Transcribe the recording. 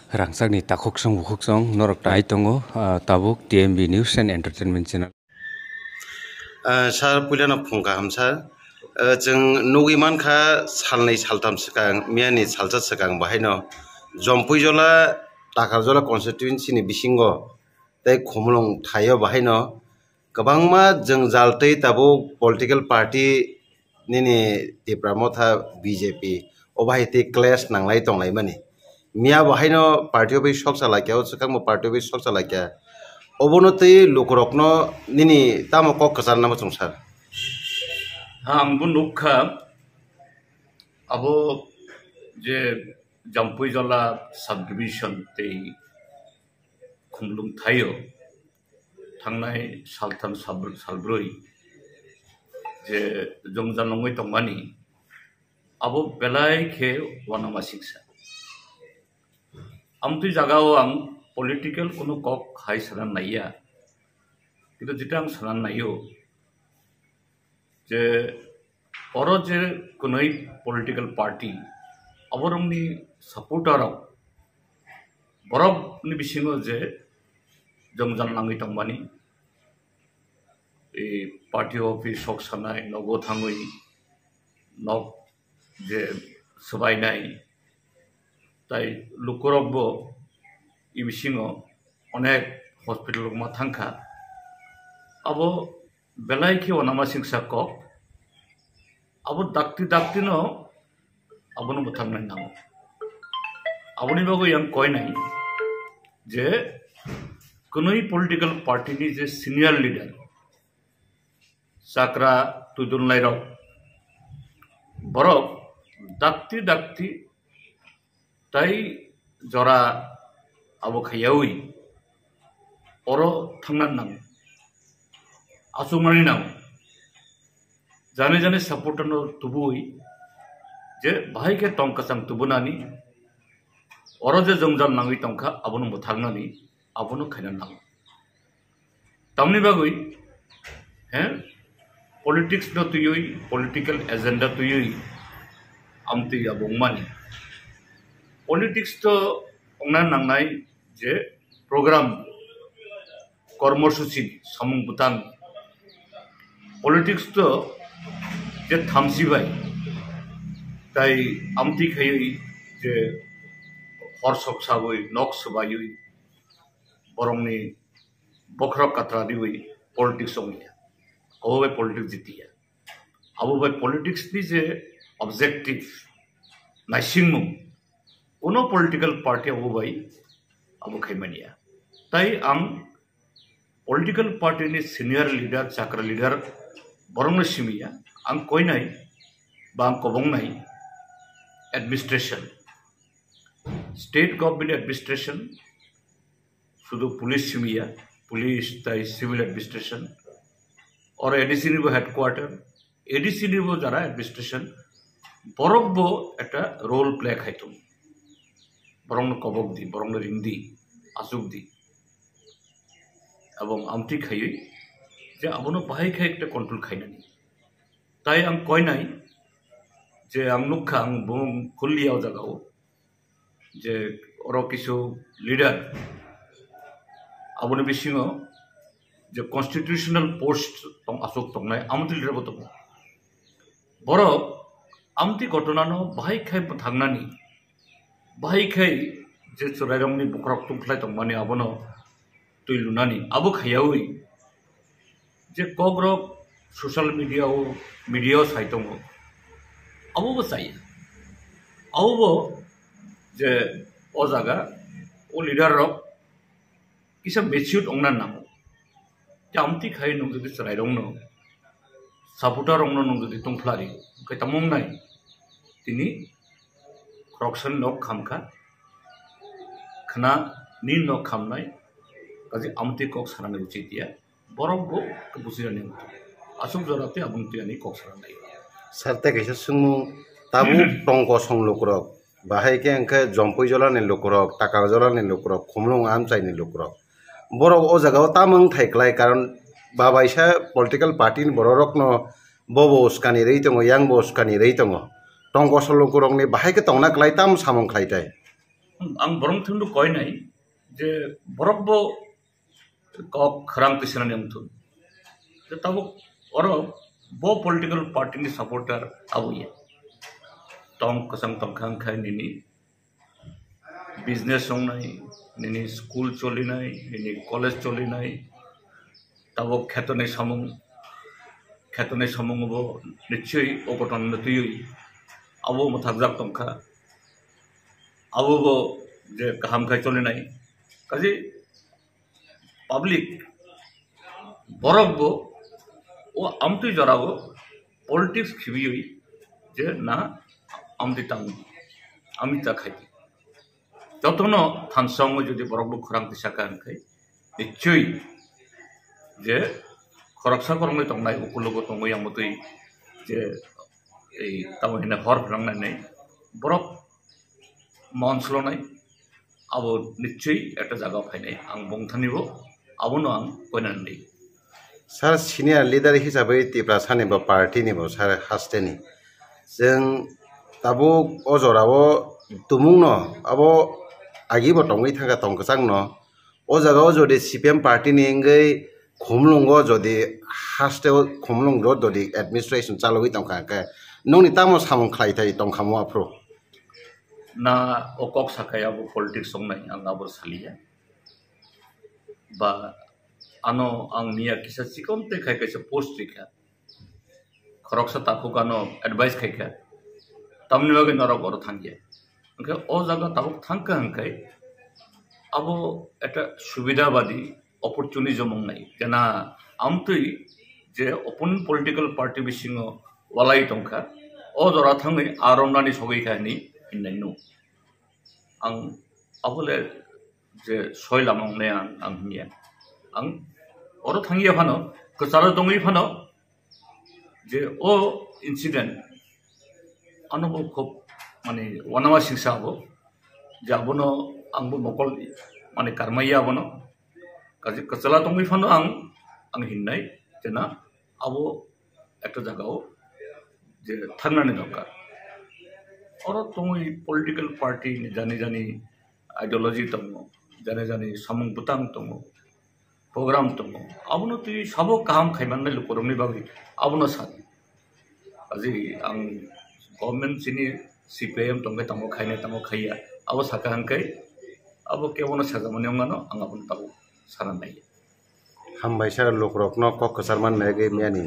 Rangsakni takoksong bukoksong norok tai tongo tabuk TMB News and Entertainment Channel. Sar puilana phungka hamsa जों नगिमान खा सालनै सालथाम सिगां मियानि salsa सिगां बाहायनो जम्पुइजला टाकारजला कन्स्टिट्युएन्सि नि बिसिंगो तै खमलं थायो बाहायनो गोबांमा जों जालतै ताबो पलिटिकल पार्टी निनि तिप्रामथा बीजेपी अबाहिते क्लेश नांलाय तंलाय माने मिया बाहायनो पार्टियाव बे सक सालाक्याव सिगां पार्टियाव बे सक सालाक्या अबनतै लोकरकनो निनि तामो कक कसान नाम संसार आंबो नुखा अब जे जम्पुइजला सब डिविजन ते खुमलुं थायो थांनाय सालथाम सालब्रै जे जंजालंगै तंगानि अब बेलायखे वानामा सिक्सा आमतुइ जागाव आं पलिटिकल कोनो कक हाय सानान नाया किन्तु जेटा आं सानान नायो जे और जे कोई पॉलिटिकल पार्टी अबरंगनी सपोर्टर बरफनी बिसिङाव जे जंजाल नाङै तंबानि ए पार्टी ऑफिस सक सानाय नगो थाङै नग जे सबायनाय ताई लुकरबो इ बिसिङाव अनेक हस्पिटल मा थांखा अब बेलायखे अनामा सिंसा कक अब दाक्ति नो अबनो बथांनाय नांगौ अबनि बागै आं कयनाय जे कोनै पलिटिकल पार्टी नि जे सीनियर लीडर साकरा तुदुनलाय राव बरफ दाक्ति ताई जरा अब खयावी और थांनान नांगौ आसुमानी नांगौ जाने सपोर्टर नो तुबुई जे भाई के टंका संग तुबुनानी और जे जंजाल नांगै टंका अबनो बथांनानी अबनो खायना नांगौ तमनि बागै हैं पॉलिटिक्स नो तुयुई पॉलिटिकल एजेंडा तुयुई आमति अबंगमानी पॉलिटिक्स तो अंगना नांनाय जे प्रोग्राम कर्मसूची सामुं बुतां पॉलिटिक्स तो जे थामसिबाय ताई आमति खायै जे हरसक साबै नक सबायै बरंनि बखरा कात्रा दिबै पॉलिटिक्स संगिया अबे पॉलिटिक्स जितिया अबे पॉलिटिक्स नि जे ऑब्जेक्टिव नाइसिंगमु कोनो पॉलिटिकल पार्टी अबे अब खायमानिया ताई आं पॉलिटिकल पार्टी नि सीनियर लीडर चाक्रा लीडर बरंनो सिमिया आं कयनाय बा आं कबंनाय एडमिनिस्ट्रेशन स्टेट गवर्नमेंट एडमिनिस्ट्रेशन शुद्ध पुलिस सिमिया पुलिस ताई सिविल एडमिनिस्ट्रेशन और एडीसी निबो हेडक्वार्टर एडीसी निबो जारा एडमिनिस्ट्रेशन बरबो एटा रोल प्ले खायतुम बरंनो कबक दी बरंनो रिंदी आसुक दी এবং আমতি খাইयै যে আবনো বাহাই খাই একটা কন্ট্রোল খাইনানি তাই আং কয়নাই যে আং নুখা আং বুং খুললিয়াव জাগাও যে অর কিছু লিডার আবনো বিसिङाव যে কনস্টিটিউশনাল পোস্ট তং আসুক তংনাय আমতি লিডাर বতো বড় আমতি ঘটনাनो बाहाय खाय थांनानि बाहाय खाय जे चरायरंनि बखरक तुंख्लाय तंमानि आबनो तुई लुनानी अब खायावी जे कग्रक सोशल मीडिया साइटों अब चाहिए अब जे ओ जागा ओ लीडर रक किसा मेच्योर अंगना नामो जामती खाई नंग जदि चरायरं नो सपोर्टर रंग नंग जदि तुंफ्लारि कैतामंग नाय तिनी करप्शन नक खामखा खना नि नक खामनाय काजे आमति कक सानानै उचितिया बरंबो बुजिरानि आसुक जराते आबुंतियानि कक सानानै सरते कैसे सुंगु ताबु टंको सं लोकरक बाहाय के अंके जम्पुइजला नि लोकरक टाकारजला नि लोकरक खमलं आमचाइनि लोकरक बरक ओ जगाव तामंग थाइक्लाय कारण बाबाइसा पॉलिटिकल पार्टी नि बररकनो बबो उसकानि रैतंगो यांग बो उसकानि रैतंगो टंको सं लोकरकनि बाहाय के तंगना क्लाय ताम सामं क्लायताय आं बरं थुंदु कय नाय जे बरक बो कक खरां तिसनानि अंथुन जे ताबो अरो बो पॉलिटिकल पार्टी नि सपोर्टर आबुये तंग कसंग तंखां खाय निनि बिजनेस संनाय निनि स्कूल चलिनाय निनि कॉलेज चलिनाय ताबो खेतने समूह बो निश्चय अगटन नतुय आबो मथागजाक तंखा आबो बो जे गाहाम खाय चलिनाय काजे पब्लिक बरक बो ओ आमतुय जराबो पॉलिटिक्स खिबियै जे ना आमति तांग आमिता खाय जतनो थानसंग जुदि बरक खरां दिसाका खाय निश्चय जे खरकसा करंनै तंनाय उकुलगो तंगै आमतुय जे ए तावहिना हर फलांनानै बरक मानसलनाय आबो निश्चय एक जागा फायनाय आं बंथानिबो आबोनो आं कयनानै सार सिनियर लिडार हिसाबै तिब्रा सानिबो पार्टीनिबो सार हास्टेनि जों ताबो अजराबो तुमुंनो आबो आगिबो तंगै थागा तंगसांनो ओ जागाव जदि सीपीएम पार्टीनि एंगै खुमलुंगो जदि हास्टेव खुमलुंगो जदि एडमिनिस्ट्रेशन चालुगै तंखाके नोंनि तामो सामं खायथाय तंखामो आप्रो ना अकक साखायाबो पॉलिटिक्स संनाय आं आबो सालिया बा आनो आं मिया किसा सिकमते खायखायसे पोस्ट रिखा खरकसा ताकुकानो एडवाइस खायखा तामनि बागै नरक अर थांगिया ओंखाय अ जागा ताबुक थांका हंखाय आबो एटा सुविधाबादी अपॉर्चुनिज्म मंगनाय जना आमतुय जे ओपन पॉलिटिकल पार्टी बिसिङो वालाय तंखा अ जरा थाङै आरमनानि सगैखानि हिननायनो आं आबोले जे सय लामांनाय आं मिया आं अर थांगिया फानो कचारा दङै फानो जे ओ इन्सिडेंट आनबो खूब माने वनावा सिंसाबो जाबोनो आंबो नकल माने करमाया आबोनो काजे कचला दङै फानो आं हिननाय जेना आबो एकटा जागाव जे थांनानै दरकार और तंगै पॉलिटिकल पार्टी जानि आइडियोलॉजी दङ जानि सामं बुतां दङ प्रोग्राम दङ आबोनो तुय साबो काम खायमाननाय लुकरमनि बागै आबोनो सान काजे आं गवर्नमेंट सिनि सीपीएम तंगै तंगो खायनाय तंगो खाया आबो साका हंखाय आबो केवनो साजामानियावनो आं आबोनो ताबो साननाय हामबाय सार लुकरकनो कक कसारमान मेगे मियानि